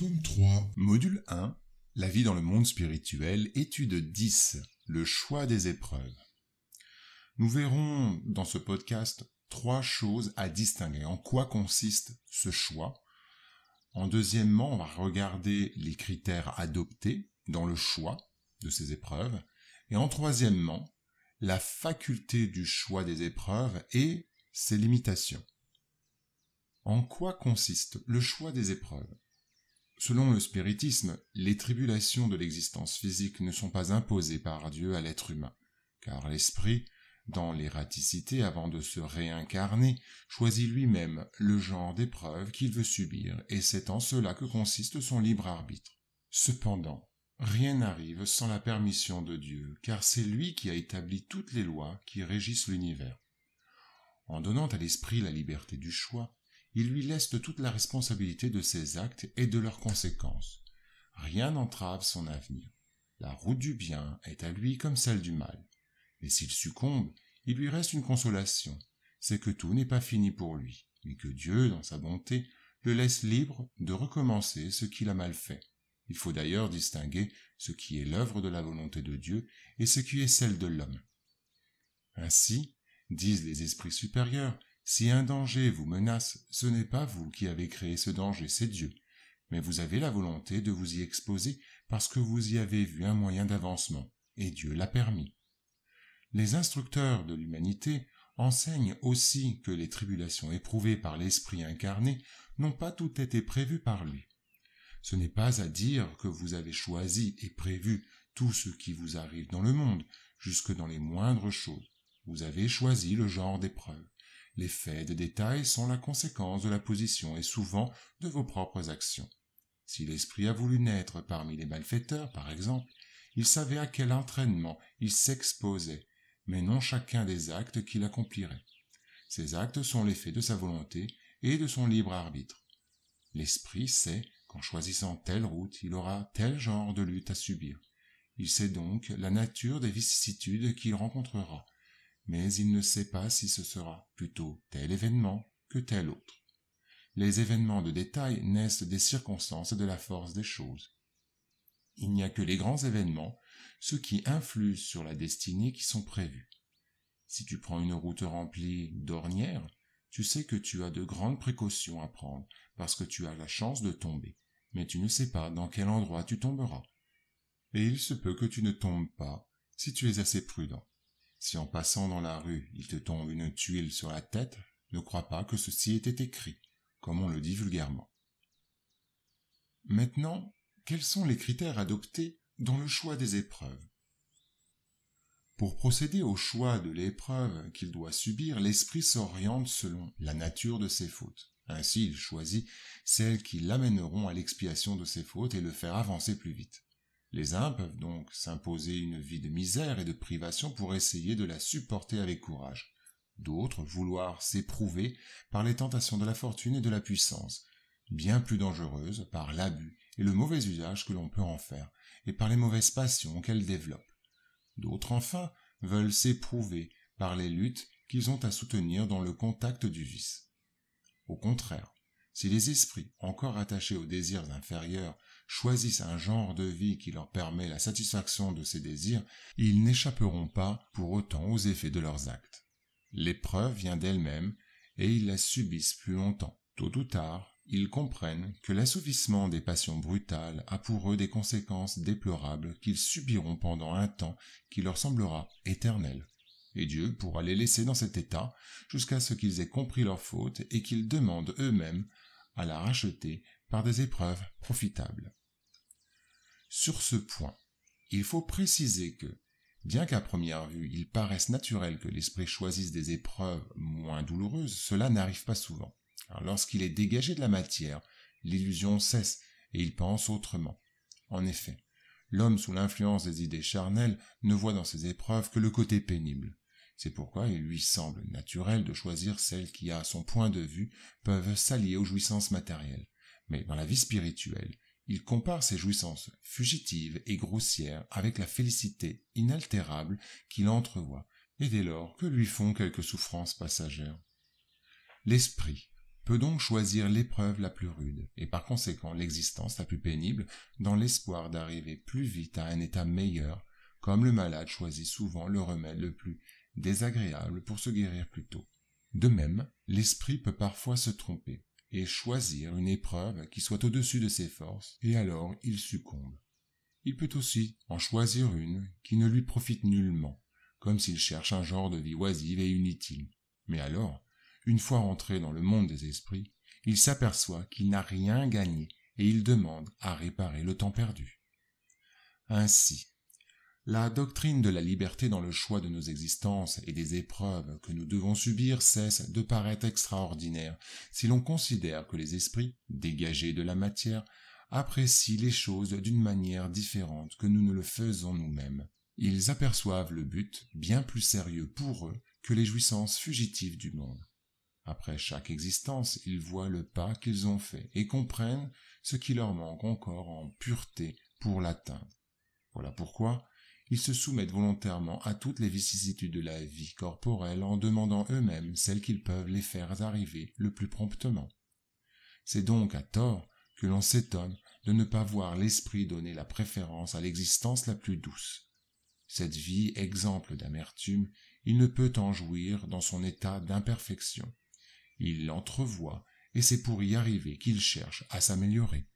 Tome 3, Module 1, La vie dans le monde spirituel, étude 10, le choix des épreuves. Nous verrons dans ce podcast 3 choses à distinguer. En quoi consiste ce choix? En deuxièmement, on va regarder les critères adoptés dans le choix de ces épreuves. Et en troisièmement, la faculté du choix des épreuves et ses limitations. En quoi consiste le choix des épreuves? Selon le spiritisme, les tribulations de l'existence physique ne sont pas imposées par Dieu à l'être humain, car l'esprit, dans l'ératicité avant de se réincarner, choisit lui-même le genre d'épreuve qu'il veut subir, et c'est en cela que consiste son libre arbitre. Cependant, rien n'arrive sans la permission de Dieu, car c'est lui qui a établi toutes les lois qui régissent l'univers. En donnant à l'esprit la liberté du choix, il lui laisse toute la responsabilité de ses actes et de leurs conséquences. Rien n'entrave son avenir. La route du bien est à lui comme celle du mal. Et s'il succombe, il lui reste une consolation, c'est que tout n'est pas fini pour lui, mais que Dieu, dans sa bonté, le laisse libre de recommencer ce qu'il a mal fait. Il faut d'ailleurs distinguer ce qui est l'œuvre de la volonté de Dieu et ce qui est celle de l'homme. Ainsi, disent les esprits supérieurs, si un danger vous menace, ce n'est pas vous qui avez créé ce danger, c'est Dieu. Mais vous avez la volonté de vous y exposer parce que vous y avez vu un moyen d'avancement, et Dieu l'a permis. Les instructeurs de l'humanité enseignent aussi que les tribulations éprouvées par l'esprit incarné n'ont pas toutes été prévues par lui. Ce n'est pas à dire que vous avez choisi et prévu tout ce qui vous arrive dans le monde, jusque dans les moindres choses. Vous avez choisi le genre d'épreuve. Les faits de détail sont la conséquence de la position et souvent de vos propres actions. Si l'esprit a voulu naître parmi les malfaiteurs, par exemple, il savait à quel entraînement il s'exposait, mais non chacun des actes qu'il accomplirait. Ces actes sont l'effet de sa volonté et de son libre arbitre. L'esprit sait qu'en choisissant telle route, il aura tel genre de lutte à subir. Il sait donc la nature des vicissitudes qu'il rencontrera, mais il ne sait pas si ce sera plutôt tel événement que tel autre. Les événements de détail naissent des circonstances et de la force des choses. Il n'y a que les grands événements, ceux qui influent sur la destinée, qui sont prévus. Si tu prends une route remplie d'ornières, tu sais que tu as de grandes précautions à prendre, parce que tu as la chance de tomber, mais tu ne sais pas dans quel endroit tu tomberas. Et il se peut que tu ne tombes pas, si tu es assez prudent. Si en passant dans la rue, il te tombe une tuile sur la tête, ne crois pas que ceci était écrit, comme on le dit vulgairement. Maintenant, quels sont les critères adoptés dans le choix des épreuves? Pour procéder au choix de l'épreuve qu'il doit subir, l'esprit s'oriente selon la nature de ses fautes. Ainsi, il choisit celles qui l'amèneront à l'expiation de ses fautes et le faire avancer plus vite. Les uns peuvent donc s'imposer une vie de misère et de privation pour essayer de la supporter avec courage. D'autres vouloir s'éprouver par les tentations de la fortune et de la puissance, bien plus dangereuses par l'abus et le mauvais usage que l'on peut en faire, et par les mauvaises passions qu'elles développent. D'autres enfin veulent s'éprouver par les luttes qu'ils ont à soutenir dans le contact du vice. Au contraire, si les esprits, encore attachés aux désirs inférieurs, choisissent un genre de vie qui leur permet la satisfaction de ces désirs, ils n'échapperont pas pour autant aux effets de leurs actes. L'épreuve vient d'elle-même et ils la subissent plus longtemps. Tôt ou tard, ils comprennent que l'assouvissement des passions brutales a pour eux des conséquences déplorables qu'ils subiront pendant un temps qui leur semblera éternel. Et Dieu pourra les laisser dans cet état jusqu'à ce qu'ils aient compris leur faute et qu'ils demandent eux-mêmes à la racheter par des épreuves profitables. Sur ce point, il faut préciser que, bien qu'à première vue il paraisse naturel que l'esprit choisisse des épreuves moins douloureuses, cela n'arrive pas souvent. Alors, lorsqu'il est dégagé de la matière, l'illusion cesse et il pense autrement. En effet, l'homme sous l'influence des idées charnelles ne voit dans ces épreuves que le côté pénible. C'est pourquoi il lui semble naturel de choisir celles qui, à son point de vue, peuvent s'allier aux jouissances matérielles. Mais dans la vie spirituelle, il compare ces jouissances fugitives et grossières avec la félicité inaltérable qu'il entrevoit, et dès lors que lui font quelques souffrances passagères. L'esprit, peut donc choisir l'épreuve la plus rude, et par conséquent l'existence la plus pénible, dans l'espoir d'arriver plus vite à un état meilleur, comme le malade choisit souvent le remède le plus désagréable pour se guérir plus tôt. De même, l'esprit peut parfois se tromper, et choisir une épreuve qui soit au-dessus de ses forces, et alors il succombe. Il peut aussi en choisir une qui ne lui profite nullement, comme s'il cherche un genre de vie oisive et inutile. Mais alors, une fois entré dans le monde des esprits, il s'aperçoit qu'il n'a rien gagné et il demande à réparer le temps perdu. Ainsi, la doctrine de la liberté dans le choix de nos existences et des épreuves que nous devons subir cesse de paraître extraordinaire si l'on considère que les esprits, dégagés de la matière, apprécient les choses d'une manière différente que nous ne le faisons nous-mêmes. Ils aperçoivent le but bien plus sérieux pour eux que les jouissances fugitives du monde. Après chaque existence, ils voient le pas qu'ils ont fait et comprennent ce qui leur manque encore en pureté pour l'atteindre. Voilà pourquoi ils se soumettent volontairement à toutes les vicissitudes de la vie corporelle en demandant eux-mêmes celles qu'ils peuvent les faire arriver le plus promptement. C'est donc à tort que l'on s'étonne de ne pas voir l'esprit donner la préférence à l'existence la plus douce. Cette vie exemple d'amertume, il ne peut en jouir dans son état d'imperfection. Il l'entrevoit et c'est pour y arriver qu'il cherche à s'améliorer.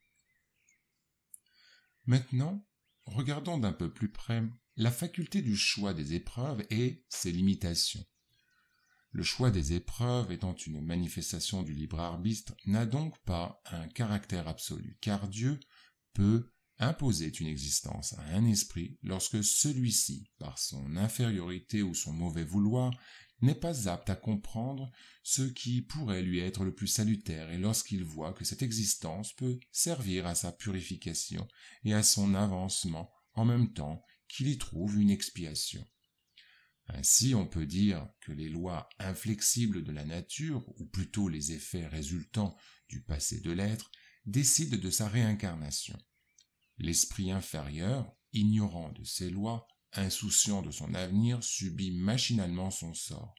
Maintenant, regardons d'un peu plus près la faculté du choix des épreuves et ses limitations. Le choix des épreuves étant une manifestation du libre arbitre n'a donc pas un caractère absolu, car Dieu peut imposer une existence à un esprit lorsque celui-ci, par son infériorité ou son mauvais vouloir, n'est pas apte à comprendre ce qui pourrait lui être le plus salutaire et lorsqu'il voit que cette existence peut servir à sa purification et à son avancement en même temps qu'il y trouve une expiation. Ainsi, on peut dire que les lois inflexibles de la nature, ou plutôt les effets résultant du passé de l'être, décident de sa réincarnation. L'esprit inférieur, ignorant de ces lois, insouciant de son avenir, subit machinalement son sort.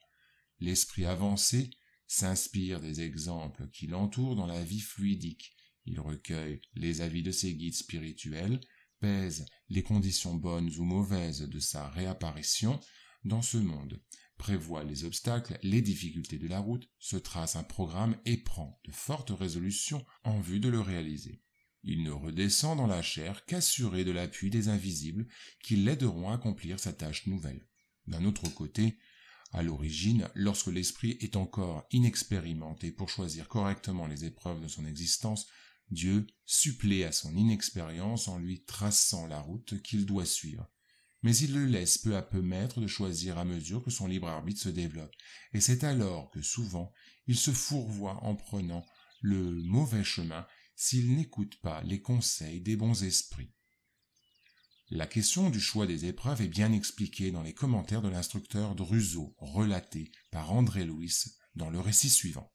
L'esprit avancé s'inspire des exemples qui l'entourent dans la vie fluidique. Il recueille les avis de ses guides spirituels, pèse les conditions bonnes ou mauvaises de sa réapparition dans ce monde, prévoit les obstacles, les difficultés de la route, se trace un programme et prend de fortes résolutions en vue de le réaliser. Il ne redescend dans la chair qu'assuré de l'appui des invisibles qui l'aideront à accomplir sa tâche nouvelle. D'un autre côté, à l'origine, lorsque l'esprit est encore inexpérimenté pour choisir correctement les épreuves de son existence, Dieu supplée à son inexpérience en lui traçant la route qu'il doit suivre. Mais il le laisse peu à peu maître de choisir à mesure que son libre arbitre se développe, et c'est alors que souvent il se fourvoie en prenant le mauvais chemin s'il n'écoute pas les conseils des bons esprits. La question du choix des épreuves est bien expliquée dans les commentaires de l'instructeur Druseau, relatés par André Louis dans le récit suivant.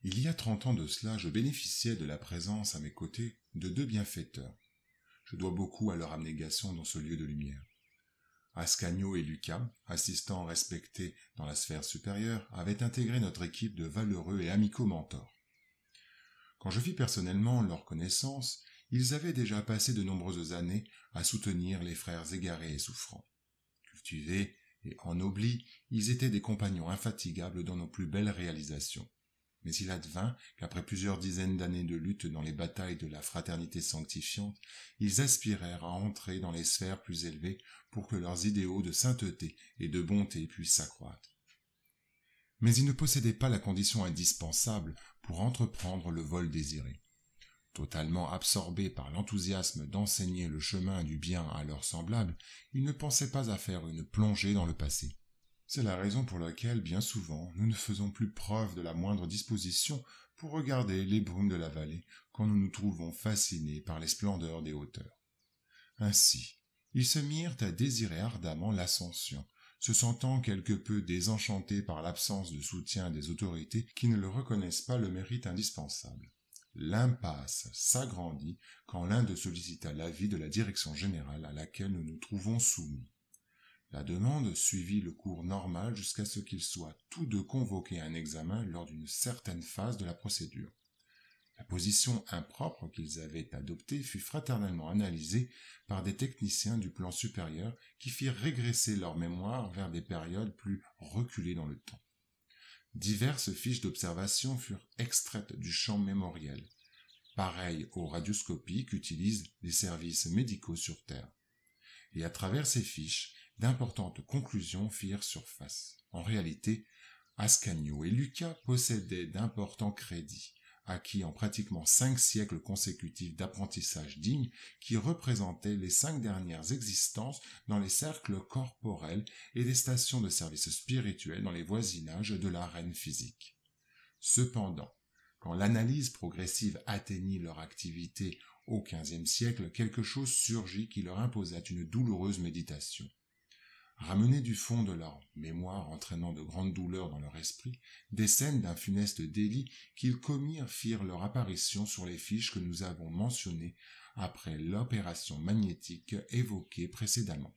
Il y a 30 ans de cela, je bénéficiais de la présence à mes côtés de 2 bienfaiteurs. Je dois beaucoup à leur abnégation dans ce lieu de lumière. Ascanio et Lucas, assistants respectés dans la sphère supérieure, avaient intégré notre équipe de valeureux et amicaux mentors. Quand je fis personnellement leur connaissance, ils avaient déjà passé de nombreuses années à soutenir les frères égarés et souffrants. Cultivés et ennoblis, ils étaient des compagnons infatigables dans nos plus belles réalisations. Mais il advint qu'après plusieurs dizaines d'années de lutte dans les batailles de la fraternité sanctifiante, ils aspirèrent à entrer dans les sphères plus élevées pour que leurs idéaux de sainteté et de bonté puissent s'accroître. Mais ils ne possédaient pas la condition indispensable pour entreprendre le vol désiré. Totalement absorbés par l'enthousiasme d'enseigner le chemin du bien à leurs semblables, ils ne pensaient pas à faire une plongée dans le passé. C'est la raison pour laquelle, bien souvent, nous ne faisons plus preuve de la moindre disposition pour regarder les brumes de la vallée quand nous nous trouvons fascinés par les splendeurs des hauteurs. Ainsi, ils se mirent à désirer ardemment l'ascension, se sentant quelque peu désenchantés par l'absence de soutien des autorités qui ne leur reconnaissent pas le mérite indispensable. L'impasse s'agrandit quand l'un d'eux sollicita l'avis de la direction générale à laquelle nous nous trouvons soumis. La demande suivit le cours normal jusqu'à ce qu'ils soient tous deux convoqués à un examen lors d'une certaine phase de la procédure. La position impropre qu'ils avaient adoptée fut fraternellement analysée par des techniciens du plan supérieur qui firent régresser leur mémoire vers des périodes plus reculées dans le temps. Diverses fiches d'observation furent extraites du champ mémoriel, pareil aux radioscopies qu'utilisent les services médicaux sur Terre. Et à travers ces fiches, d'importantes conclusions firent surface. En réalité, Ascanio et Lucas possédaient d'importants crédits, acquis en pratiquement 5 siècles consécutifs d'apprentissage digne qui représentaient les 5 dernières existences dans les cercles corporels et des stations de service spirituel dans les voisinages de l'arène physique. Cependant, quand l'analyse progressive atteignit leur activité au XVe siècle, quelque chose surgit qui leur imposa une douloureuse méditation. Ramenés du fond de leur mémoire, entraînant de grandes douleurs dans leur esprit, des scènes d'un funeste délit qu'ils commirent firent leur apparition sur les fiches que nous avons mentionnées après l'opération magnétique évoquée précédemment.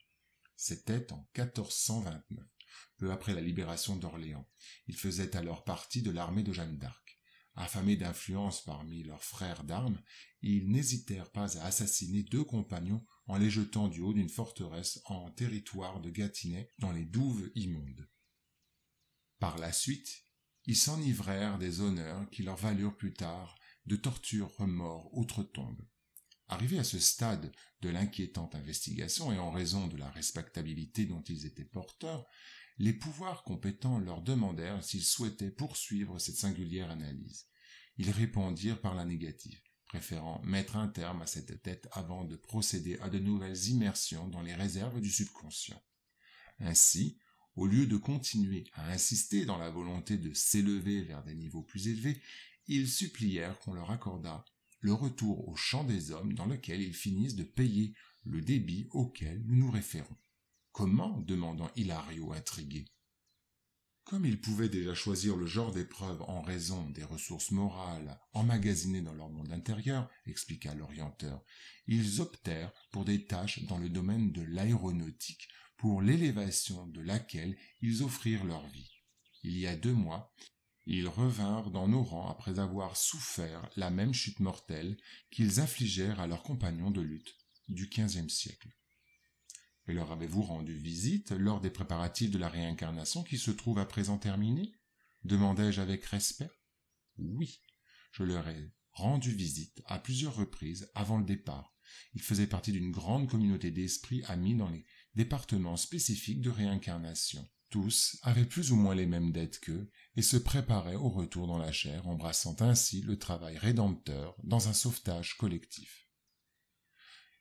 C'était en 1429, peu après la libération d'Orléans. Ils faisaient alors partie de l'armée de Jeanne d'Arc. Affamés d'influence parmi leurs frères d'armes, ils n'hésitèrent pas à assassiner 2 compagnons en les jetant du haut d'une forteresse en territoire de Gâtinais dans les douves immondes. Par la suite, ils s'enivrèrent des honneurs qui leur valurent plus tard de tortures remords outre-tombe. Arrivés à ce stade de l'inquiétante investigation et en raison de la respectabilité dont ils étaient porteurs, les pouvoirs compétents leur demandèrent s'ils souhaitaient poursuivre cette singulière analyse. Ils répondirent par la négative, préférant mettre un terme à cette dette avant de procéder à de nouvelles immersions dans les réserves du subconscient. Ainsi, au lieu de continuer à insister dans la volonté de s'élever vers des niveaux plus élevés, ils supplièrent qu'on leur accordât le retour au champ des hommes dans lequel ils finissent de payer le débit auquel nous nous référons. Comment ? Demanda Hilario intrigué. Comme ils pouvaient déjà choisir le genre d'épreuve en raison des ressources morales emmagasinées dans leur monde intérieur, expliqua l'orienteur, ils optèrent pour des tâches dans le domaine de l'aéronautique pour l'élévation de laquelle ils offrirent leur vie. Il y a 2 mois, ils revinrent dans nos rangs après avoir souffert la même chute mortelle qu'ils infligèrent à leurs compagnons de lutte du XVe siècle. Et leur avez-vous rendu visite lors des préparatifs de la réincarnation qui se trouvent à présent terminés ? Demandai-je avec respect. Oui, je leur ai rendu visite à plusieurs reprises avant le départ. Ils faisaient partie d'une grande communauté d'esprits amis dans les départements spécifiques de réincarnation. Tous avaient plus ou moins les mêmes dettes qu'eux et se préparaient au retour dans la chair, embrassant ainsi le travail rédempteur dans un sauvetage collectif.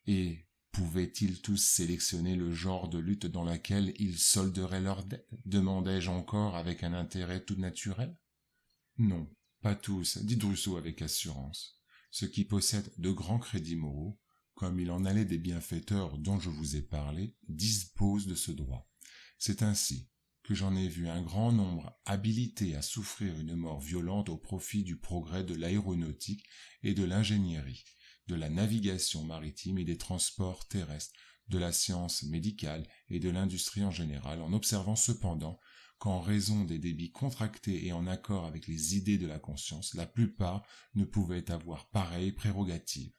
Et pouvaient-ils tous sélectionner le genre de lutte dans laquelle ils solderaient leurs dettes ? Demandai-je encore avec un intérêt tout naturel. Non, pas tous, dit Druceau avec assurance. Ceux qui possèdent de grands crédits moraux, comme il en allait des bienfaiteurs dont je vous ai parlé, disposent de ce droit. C'est ainsi que j'en ai vu un grand nombre habilités à souffrir une mort violente au profit du progrès de l'aéronautique et de l'ingénierie, de la navigation maritime et des transports terrestres, de la science médicale et de l'industrie en général, en observant cependant qu'en raison des débits contractés et en accord avec les idées de la conscience, la plupart ne pouvaient avoir pareille prérogative.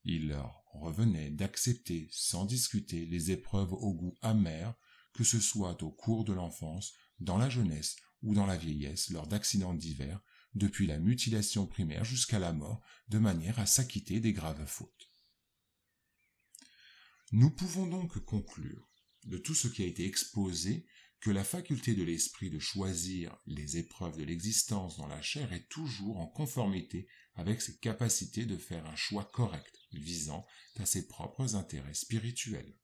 Il leur revenait d'accepter sans discuter les épreuves au goût amer, que ce soit au cours de l'enfance, dans la jeunesse ou dans la vieillesse, lors d'accidents divers, depuis la mutilation primaire jusqu'à la mort, de manière à s'acquitter des graves fautes. Nous pouvons donc conclure, de tout ce qui a été exposé, que la faculté de l'esprit de choisir les épreuves de l'existence dans la chair est toujours en conformité avec ses capacités de faire un choix correct, visant à ses propres intérêts spirituels.